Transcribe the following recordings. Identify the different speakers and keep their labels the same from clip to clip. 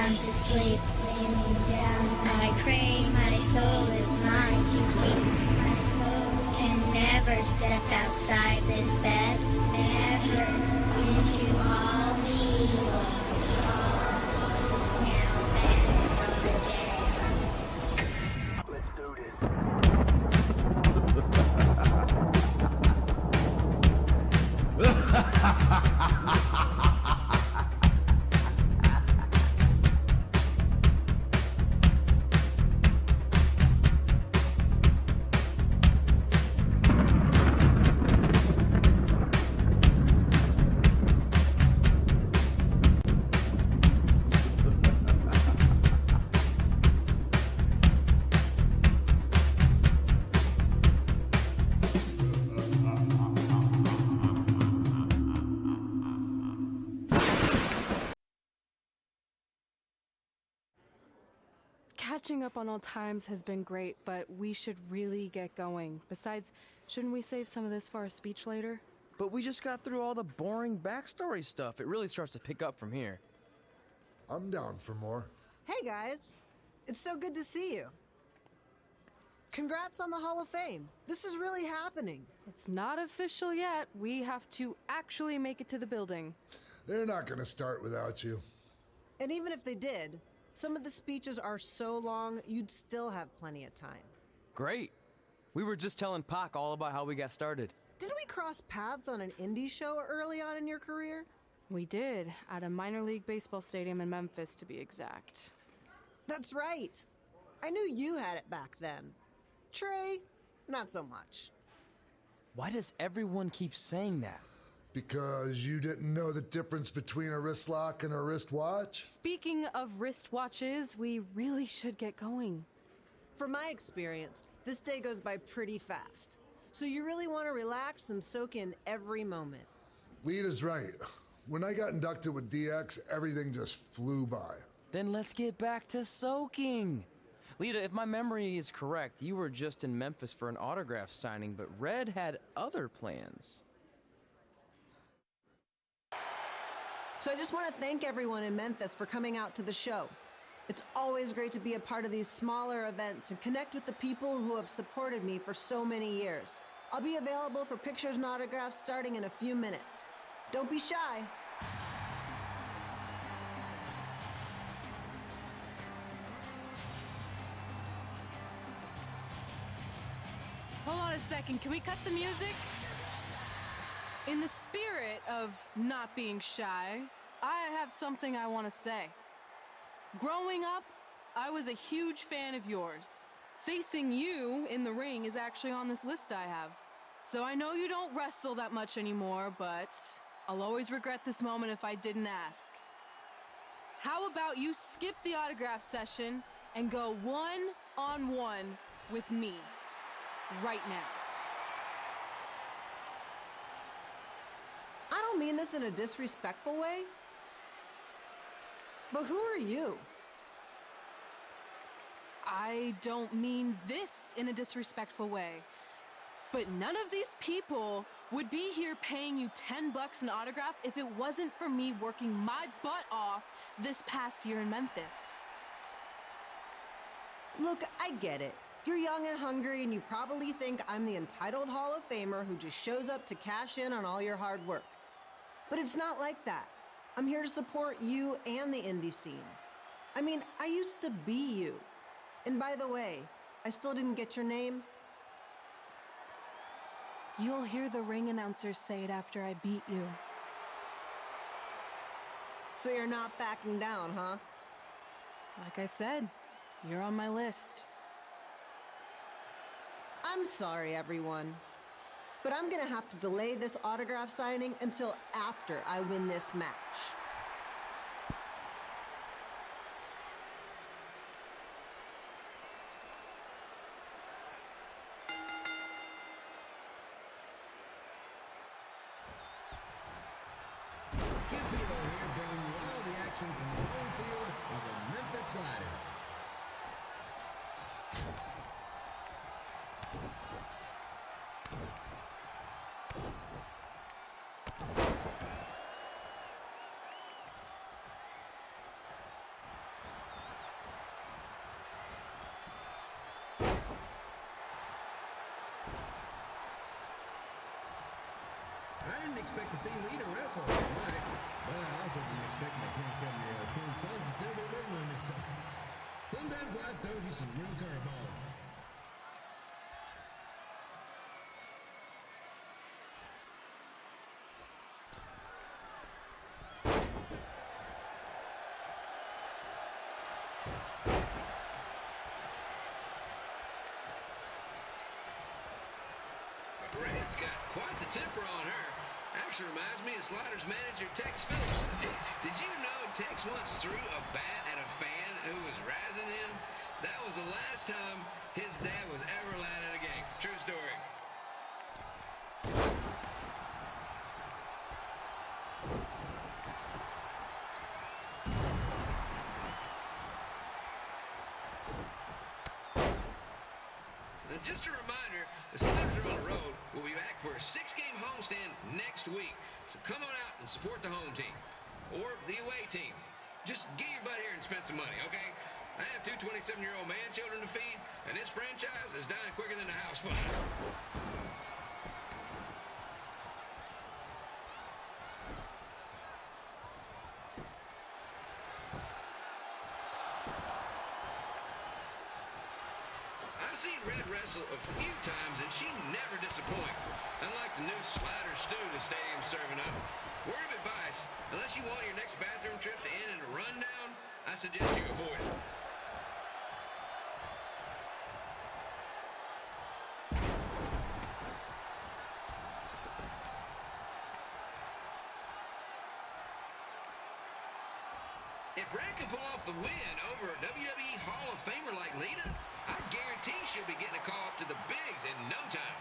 Speaker 1: sound to sleep. Laying down, I crave, my soul is mine to keep. My soul can never step outside this bed. Never into all me. Now then, another day.
Speaker 2: Let's do this.
Speaker 3: Catching up on old times has been great, but we should really get going. Besides, shouldn't we save some of this for our speech later?
Speaker 4: But we just got through all the boring backstory stuff. It really starts to pick up from here.
Speaker 5: I'm down for more.
Speaker 6: Hey guys, it's so good to see you. Congrats on the Hall of Fame. This is really happening.
Speaker 3: It's not official yet. We have to actually make it to the building.
Speaker 5: They're not going to start without you.
Speaker 6: And even if they did, some of the speeches are so long, you'd still have plenty of time.
Speaker 4: Great. We were just telling Pac all about how we got started.
Speaker 6: Didn't we cross paths on an indie show early on in your career?
Speaker 3: We did, at a minor league baseball stadium in Memphis, to be exact.
Speaker 6: That's right. I knew you had it back then. Trey, not so much.
Speaker 4: Why does everyone keep saying that?
Speaker 5: Because you didn't know the difference between a wrist lock and a wristwatch?
Speaker 3: Speaking of wristwatches, we really should get going.
Speaker 6: From my experience, this day goes by pretty fast. So you really want to relax and soak in every moment.
Speaker 5: Lita's right. When I got inducted with DX, everything just flew by.
Speaker 4: Then let's get back to soaking. Lita, if my memory is correct, you were just in Memphis for an autograph signing, but Red had other plans.
Speaker 6: So I just want to thank everyone in Memphis for coming out to the show. It's always great to be a part of these smaller events and connect with the people who have supported me for so many years. I'll be available for pictures and autographs starting in a few minutes. Don't be shy.
Speaker 3: Hold on a second, can we cut the music? In the spirit of not being shy, I have something I want to say. Growing up, I was a huge fan of yours. Facing you in the ring is actually on this list I have. So I know you don't wrestle that much anymore, but I'll always regret this moment if I didn't ask. How about you skip the autograph session and go one-on-one with me right now?
Speaker 6: I don't mean this in a disrespectful way, but who are you?
Speaker 3: I don't mean this in a disrespectful way, but none of these people would be here paying you $10 an autograph if it wasn't for me working my butt off this past year in Memphis.
Speaker 6: Look, I get it. You're young and hungry, and you probably think I'm the entitled Hall of Famer who just shows up to cash in on all your hard work. But it's not like that. I'm here to support you and the indie scene. I mean, I used to be you. And by the way, I still didn't get your name.
Speaker 3: You'll hear the ring announcers say it after I beat you.
Speaker 6: So you're not backing down, huh?
Speaker 3: Like I said, you're on my list.
Speaker 6: I'm sorry, everyone. But I'm gonna have to delay this autograph signing until after I win this match.
Speaker 7: Kid Pilo here, bringing you all the action from the home field of the Memphis Sliders. didn't expect to see Lita wrestle tonight, but I also didn't expect my 27-year-old twin sons to still be living with me. So sometimes life throws you some real curveballs.
Speaker 8: Red's got quite the temper on her. Actually reminds me of Sliders manager Tex Phillips. Did you know Tex once threw a bat at a fan who was razzing him? That was the last time his dad was ever allowed at a game. True story. And just a reminder, the Sliders are on the road. We'll be back for a 6-game homestand next week. So come on out and support the home team or the away team. Just get your butt here and spend some money, okay? I have 2 27-year-old man children to feed, and this franchise is dying quicker than a house fire. I've seen Red wrestle a few times, and she never disappoints. Unlike the new slider stew the stadium's serving up. Word of advice, unless you want your next bathroom trip to end in a rundown, I suggest you avoid it. If Red can pull off the win over a WWE Hall of Famer like Lita, I guarantee she'll be getting a call up to the bigs in no time.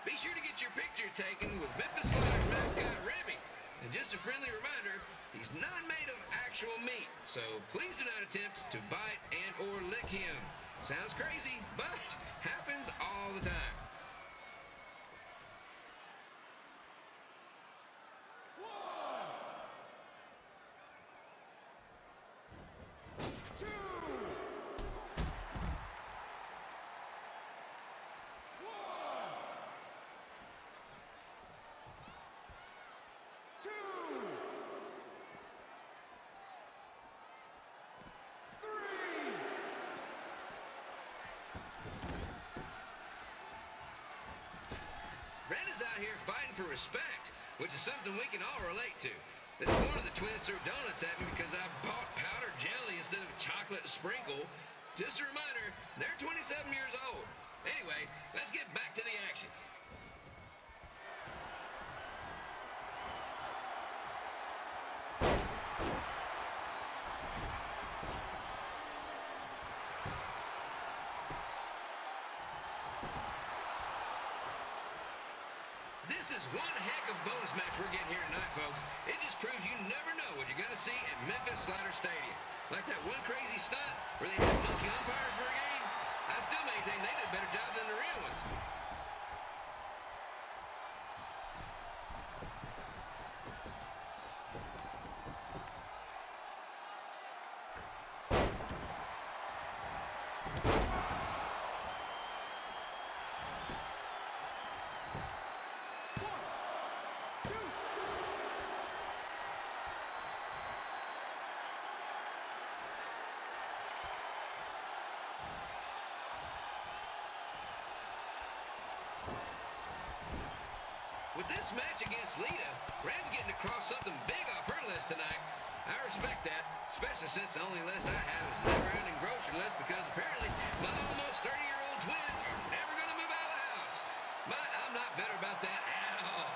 Speaker 8: Be sure to get your picture taken with Memphis Sliders mascot Remy. And just a friendly reminder, he's not made of actual meat, so please do not attempt to bite and or lick him. Sounds crazy, but happens all the time. Red is out here fighting for respect, which is something we can all relate to. This morning the twins threw donuts at me because I bought powdered jelly instead of chocolate sprinkle. Just a reminder, they're 27 years old. Anyway, let's get back to the action. This is one heck of a bonus match we're getting here tonight, folks. It just proves you never know what you're going to see at Memphis Slider Stadium. Like that one crazy stunt where they had monkey umpires for a game. I still maintain they did a better job than the real ones. With this match against Lita, Red's getting across something big off her list tonight. I respect that, especially since the only list I have is never-ending grocery list because apparently my almost 30-year-old twins are never going to move out of the house. But I'm not bitter about that at all.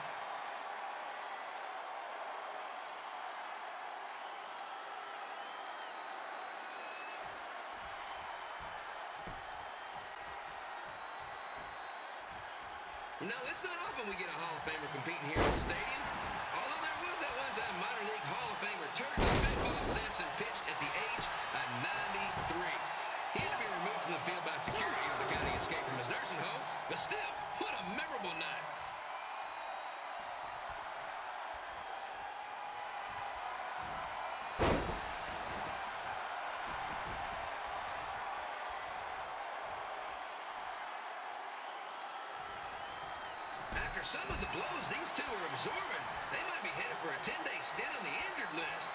Speaker 8: You know, it's not often we get a Hall of Famer competing here at the stadium. Although there was that one time minor league Hall of Famer Turkey Spitball Simpson pitched at the age of 93. He had to be removed from the field by security on the county escape from his nursing home, but still, what a memorable night. some of the blows these two are absorbing, they might be headed for a 10-day stint on the injured list.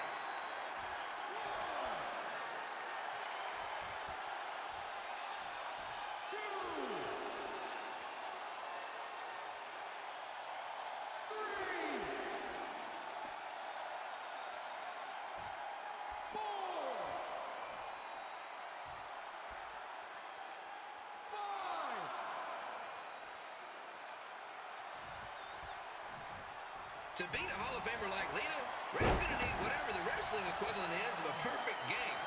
Speaker 8: To beat a Hall of Famer like Lita, Red's going to need whatever the wrestling equivalent is of a perfect game.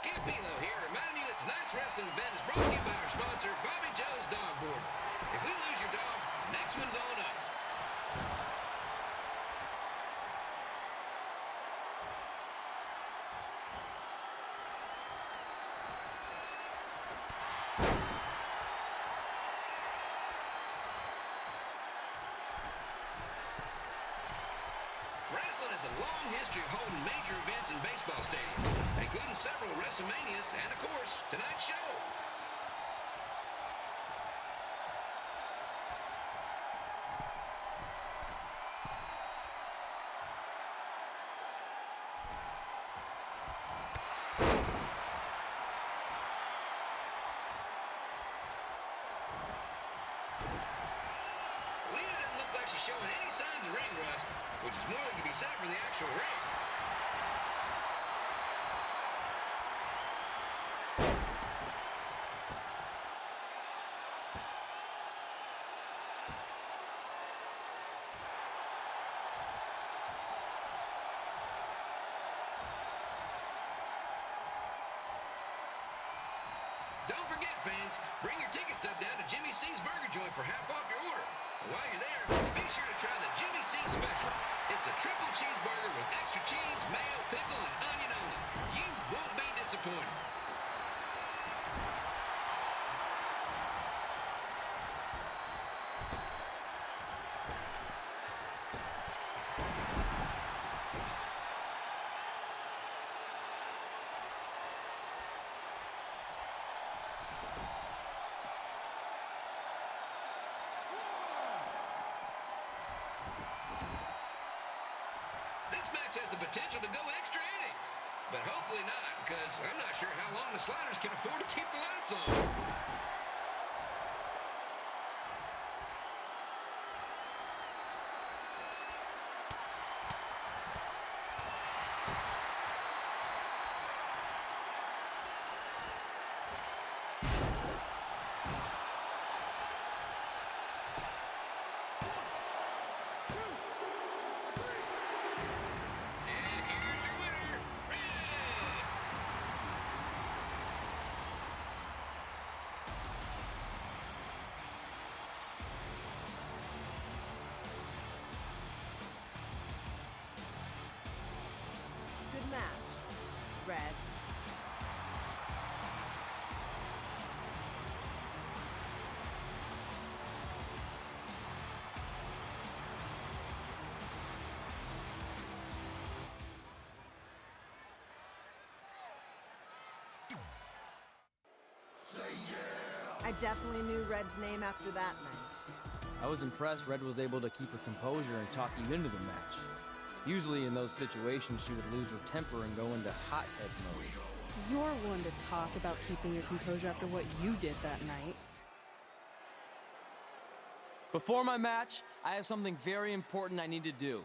Speaker 8: Campino here, reminding you that tonight's wrestling event is brought to you by our sponsor, Bobby Joe's Dog Board. If we lose your dog, next one's on us. Wrestling has a long history of holding major events in baseball stadiums, including several WrestleManias and, of course, tonight's show. Lita doesn't look like she's showing any signs of ring rust, which is more than can be said for the actual ring. Don't forget, fans, bring your ticket stub down to Jimmy C's Burger Joint for half off your order. And while you're there, be sure to try the Jimmy C Special. It's a triple cheeseburger with extra cheese, mayo, pickle, and onion only. You won't be disappointed. This match has the potential to go extra innings, but hopefully not, because I'm not sure how long the Sliders can afford to keep the lights on. And here's your winner, Red.
Speaker 6: Good match. Red. I definitely knew Red's name after that night.
Speaker 4: I was impressed Red was able to keep her composure and talk you into the match. Usually in those situations, she would lose her temper and go into hothead mode.
Speaker 9: You're one to talk about keeping your composure after what you did that night.
Speaker 4: Before my match, I have something very important I need to do.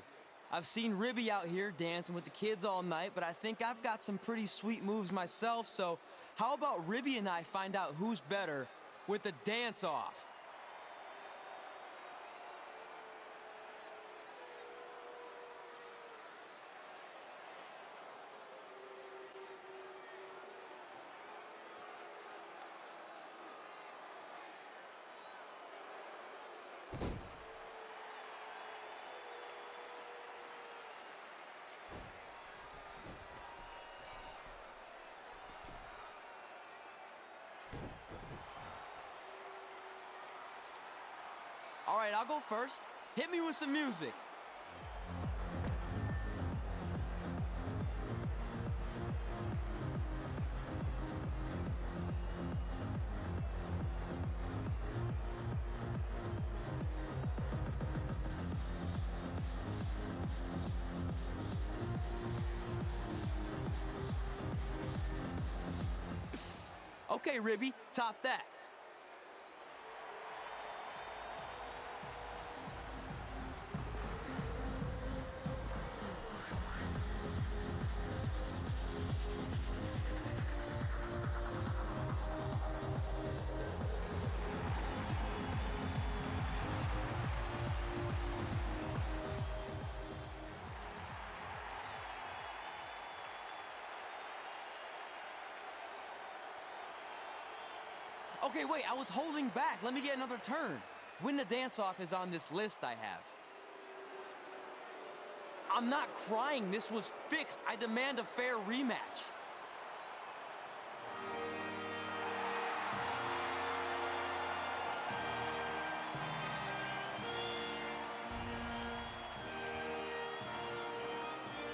Speaker 4: I've seen Ribby out here dancing with the kids all night, but I think I've got some pretty sweet moves myself, so how about Ribby and I find out who's better with the dance-off? All right, I'll go first. Hit me with some music. Okay, Ribby, top that. Okay, wait, I was holding back. Let me get another turn. Win the dance-off is on this list I have. I'm not crying. This was fixed. I demand a fair rematch.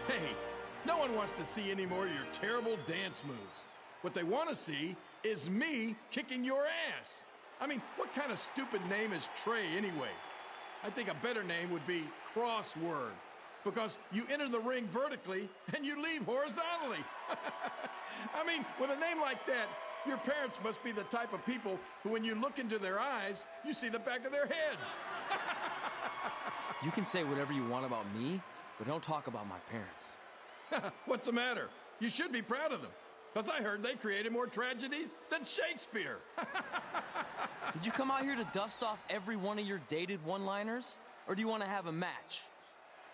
Speaker 10: Hey, no one wants to see any more of your terrible dance moves. What they want to see is me kicking your ass. I mean, what kind of stupid name is Tre anyway? I think a better name would be Crossword, because you enter the ring vertically and you leave horizontally. I mean, with a name like that, your parents must be the type of people who, when you look into their eyes, you see the back of their heads.
Speaker 4: You can say whatever you want about me, but don't talk about my parents.
Speaker 10: What's the matter? You should be proud of them, because I heard they created more tragedies than Shakespeare.
Speaker 4: Did you come out here to dust off every one of your dated one-liners? Or do you want to have a match?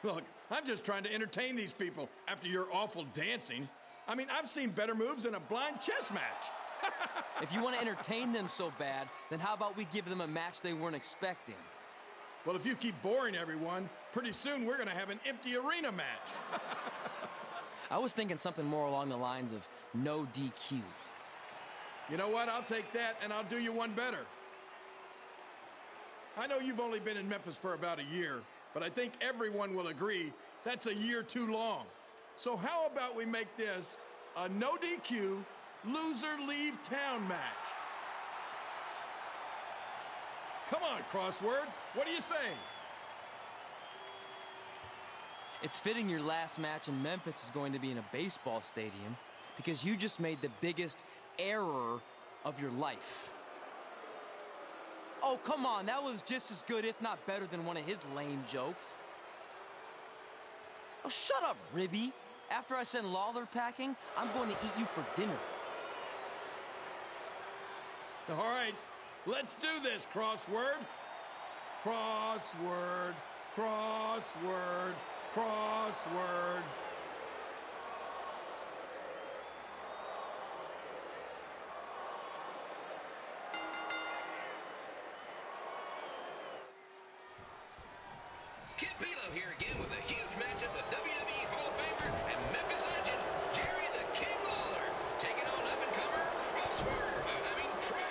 Speaker 10: Look, I'm just trying to entertain these people after your awful dancing. I mean, I've seen better moves in a blind chess match.
Speaker 4: If you want to entertain them so bad, then how about we give them a match they weren't expecting?
Speaker 10: Well, if you keep boring everyone, pretty soon we're going to have an empty arena match.
Speaker 4: I was thinking something more along the lines of no DQ.
Speaker 10: You know what? I'll take that, and I'll do you one better. I know you've only been in Memphis for about a year, but I think everyone will agree that's a year too long. So how about we make this a no DQ, loser leave town match? Come on, Crossword. What do you say?
Speaker 4: It's fitting your last match in Memphis is going to be in a baseball stadium because you just made the biggest error of your life. Oh, come on. That was just as good, if not better, than one of his lame jokes. Oh, shut up, Ribby. After I send Lawler packing, I'm going to eat you for dinner.
Speaker 10: All right, let's do this, Crossword. Crossword, crossword, crossword.
Speaker 8: Kid Pilo here again with a huge matchup of WWE Hall of Famer and Memphis legend, Jerry the King Lawler, taking on up-and-comer Tre.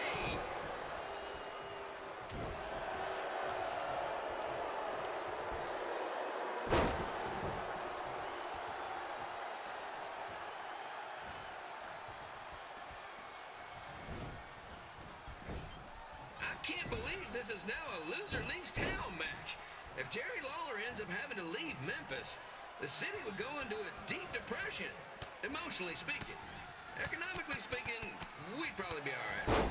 Speaker 8: I can't believe this is now a loser leaves town match. If Jerry Lawler ends up having to leave Memphis, the city would go into a deep depression, emotionally speaking. Economically speaking, we'd probably be all right.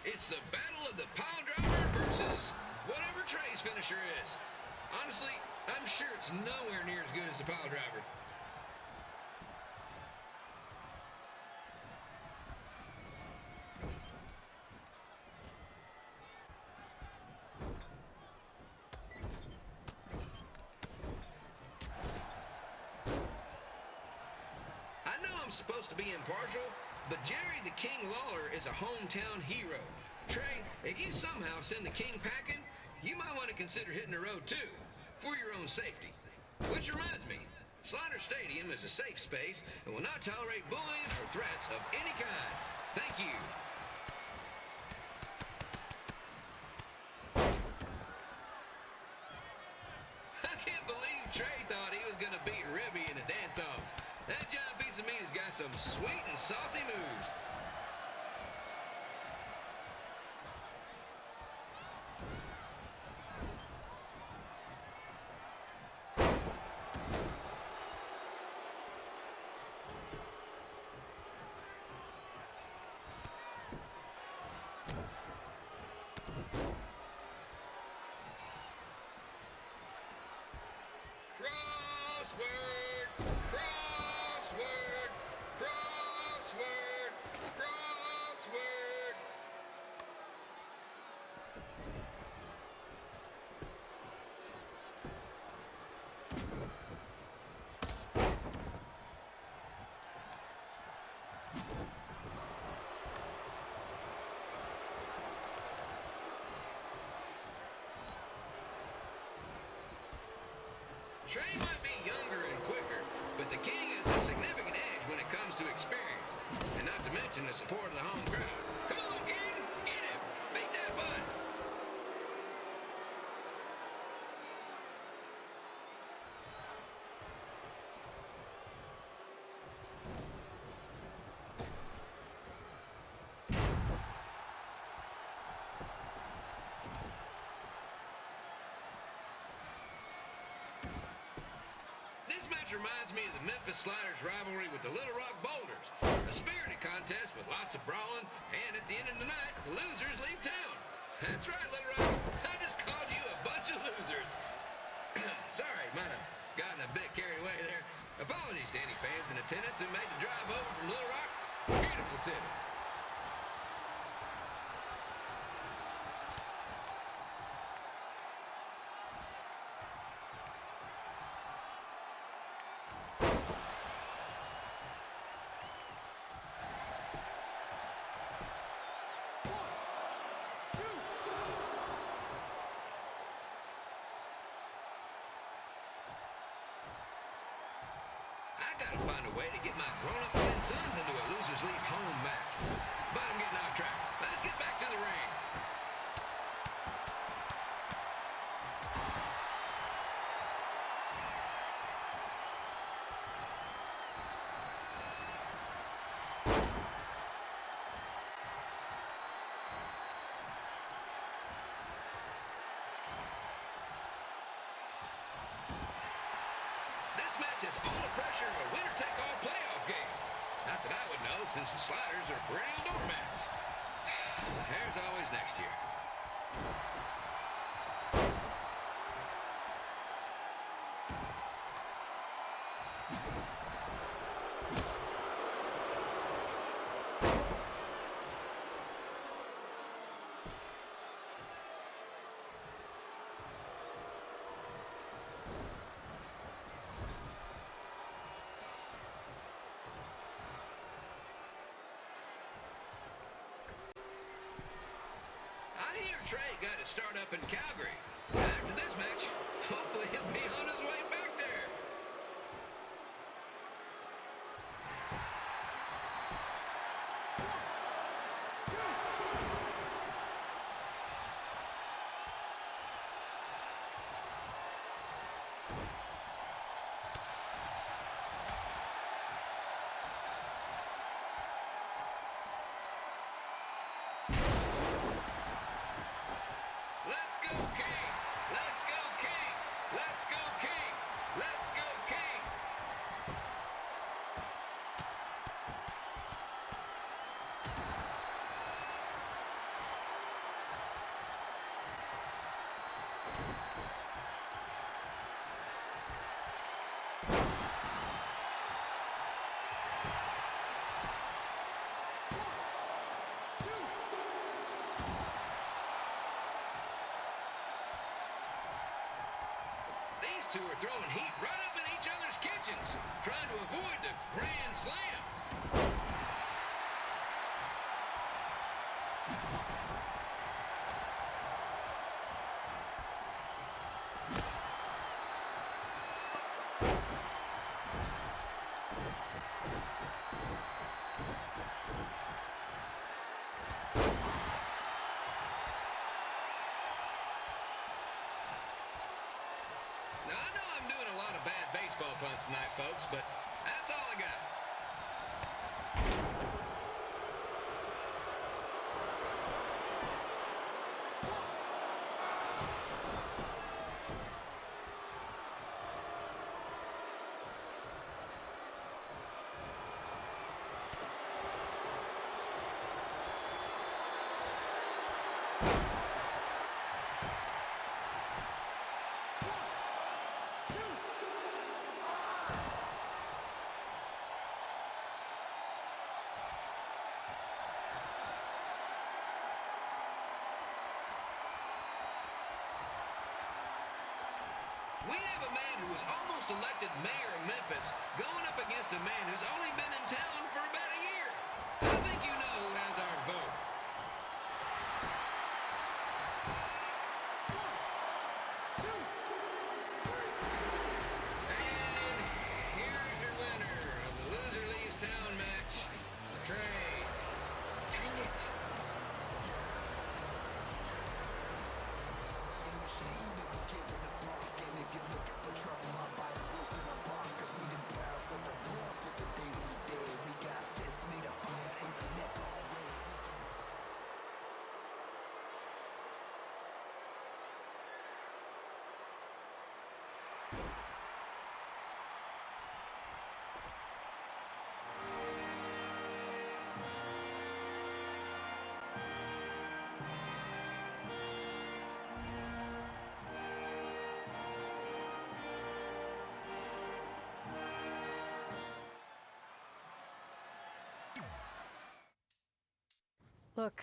Speaker 8: It's the battle of the pile driver versus whatever Tre's finisher is. Honestly, I'm sure it's nowhere near as good as the pile driver. I know I'm supposed to be impartial, but Jerry the King Lawler is a hometown hero. Tre, if you somehow send the King packing, you might want to consider hitting the road too, for your own safety. Which reminds me, Slaughter Stadium is a safe space and will not tolerate bullying or threats of any kind. Thank you. I can't believe Tre thought he was going to beat Ribby in a dance-off. That giant piece of meat has got some sweet and saucy moves. Crossword, crossword, crossword, crossword. Tre might be younger and quicker, but the King has a significant edge when it comes to experience, and not to mention the support of the home crowd. Come on, King, get him, beat that butt. This match reminds me of the Memphis Sliders rivalry with the Little Rock Boulders. A spirited contest with lots of brawling, and at the end of the night, the losers leave town. That's right, Little Rock. I just called you a bunch of losers. Sorry, might have gotten a bit carried away there. Apologies to any fans in attendance who made the drive over from Little Rock. Beautiful city. Gotta find a way to get my grown-up twin sons into a losers leave home match. But I'm getting off track. Let's get back to the ring. This match is all the pressure of a winner-take-all playoff game. Not that I would know, since the Sliders are perennial doormats. There's always next year. I hear Tre got his start up in Calgary. After this match, hopefully he'll be on his way back there. Let's go, King! Let's go, King! Let's go, King! Let's go, King! These two are throwing heat right up in each other's kitchens, trying to avoid the Grand Slam. baseball punts tonight, folks, but that's all I got. We have a man who was almost elected mayor of Memphis going up against a man who's only been in town for about a year. I think you know who has our vote. And here's your winner of the Loser Leaves Town match, Tre. Dang it.
Speaker 9: Look,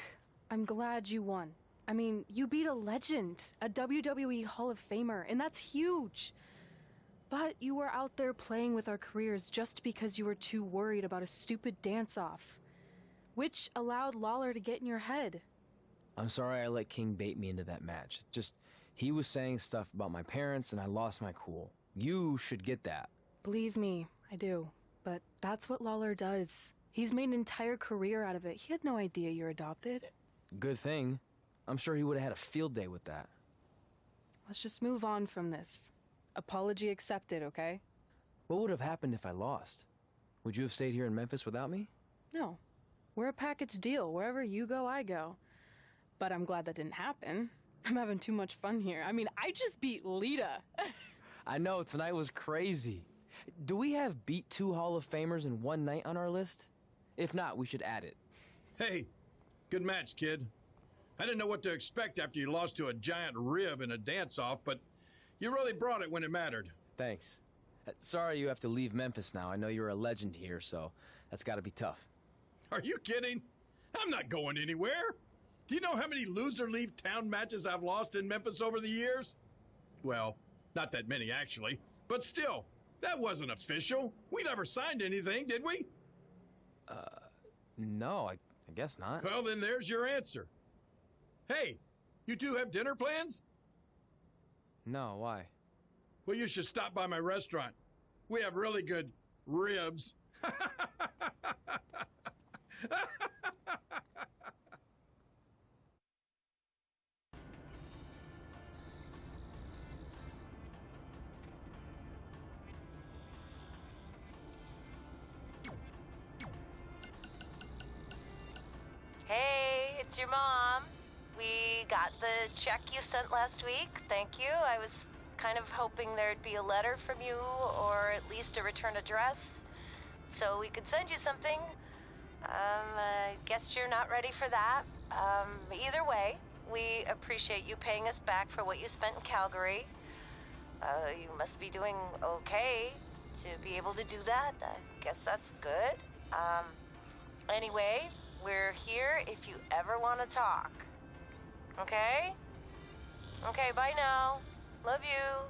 Speaker 9: I'm glad you won. I mean, you beat a legend, a WWE Hall of Famer, and that's huge. But you were out there playing with our careers just because you were too worried about a stupid dance-off, which allowed Lawler to get in your head.
Speaker 4: I'm sorry I let King bait me into that match. Just, he was saying stuff about my parents and I lost my cool. You should get that.
Speaker 9: Believe me, I do. But that's what Lawler does. He's made an entire career out of it. He had no idea you're adopted.
Speaker 4: Good thing. I'm sure he would have had a field day with that.
Speaker 9: Let's just move on from this. Apology accepted, okay?
Speaker 4: What would have happened if I lost? Would you have stayed here in Memphis without me?
Speaker 9: No. We're a package deal. Wherever you go, I go. But I'm glad that didn't happen. I'm having too much fun here. I mean, I just beat Lita.
Speaker 4: I know, tonight was crazy. Do we have beat 2 Hall of Famers in one night on our list? If not, we should add it.
Speaker 10: Hey, good match, kid. I didn't know what to expect after you lost to a giant rib in a dance-off, but you really brought it when it mattered.
Speaker 4: Thanks. Sorry you have to leave Memphis now. I know you're a legend here, so that's gotta be tough.
Speaker 10: Are you kidding? I'm not going anywhere. Do you know how many loser leave town matches I've lost in Memphis over the years? Well, not that many actually, but still, that wasn't official. We never signed anything, did we?
Speaker 4: No, I guess not.
Speaker 10: Well, then there's your answer. Hey, you two have dinner plans?
Speaker 4: No, why?
Speaker 10: Well, you should stop by my restaurant. We have really good ribs.
Speaker 11: Hey, it's your mom. We got the check you sent last week. Thank you. I was kind of hoping there'd be a letter from you or at least a return address so we could send you something. I guess you're not ready for that. Either way, we appreciate you paying us back for what you spent in Calgary. You must be doing okay to be able to do that. I guess that's good. Anyway, we're here if you ever want to talk. Okay? Okay, bye now. Love you.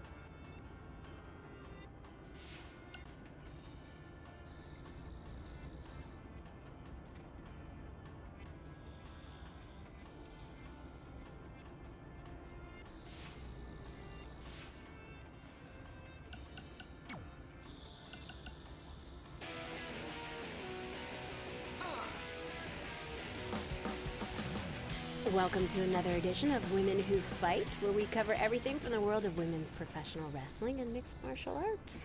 Speaker 12: Welcome to another edition of Women Who Fight, where we cover everything from the world of women's professional wrestling and mixed martial arts.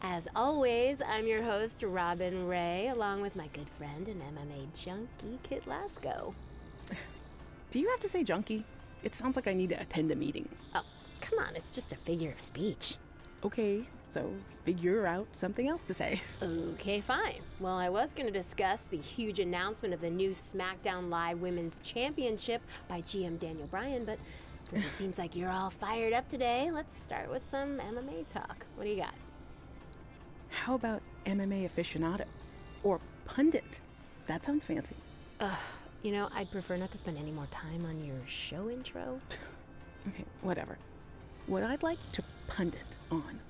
Speaker 12: As always, I'm your host, Robin Ray, along with my good friend and MMA junkie, Kit Lasco.
Speaker 13: Do you have to say junkie? It sounds like I need to attend a meeting.
Speaker 12: Oh, come on, it's just a figure of speech.
Speaker 13: Okay, so figure out something else to say.
Speaker 12: Okay, fine. Well, I was going to discuss the huge announcement of the new SmackDown Live Women's Championship by GM Daniel Bryan, but since it seems like you're all fired up today, let's start with some MMA talk. What do you got?
Speaker 13: How about MMA aficionado? Or pundit? That sounds fancy.
Speaker 12: You know, I'd prefer not to spend any more time on your show intro.
Speaker 13: Okay, whatever. What I'd like to pundit on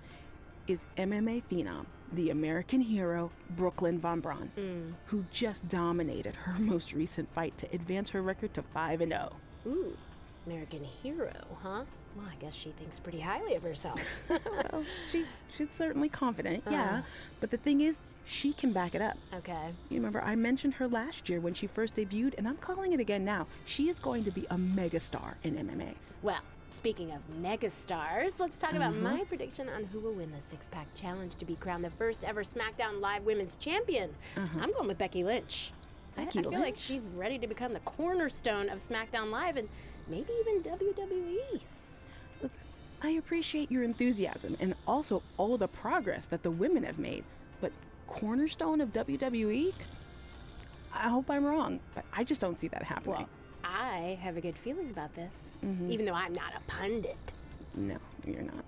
Speaker 13: is MMA phenom, the American hero, Brooklyn Von Braun, who just dominated her most recent fight to advance her record to 5-0.
Speaker 12: Ooh, American hero, huh? Well, I guess she thinks pretty highly of herself.
Speaker 13: Well, she's certainly confident, yeah. But the thing is, she can back it up.
Speaker 12: Okay.
Speaker 13: You remember, I mentioned her last year when she first debuted, and I'm calling it again now. She is going to be a megastar in MMA.
Speaker 12: Well, speaking of megastars, let's talk about my prediction on who will win the six-pack challenge to be crowned the first ever SmackDown Live Women's Champion. I'm going with Becky Lynch. I feel like she's ready to become the cornerstone of SmackDown Live and maybe even WWE.
Speaker 13: Look, I appreciate your enthusiasm and also all the progress that the women have made, but cornerstone of WWE? I hope I'm wrong, but I just don't see that happening.
Speaker 12: Well, I have a good feeling about this, even though I'm not a pundit.
Speaker 13: No, you're not.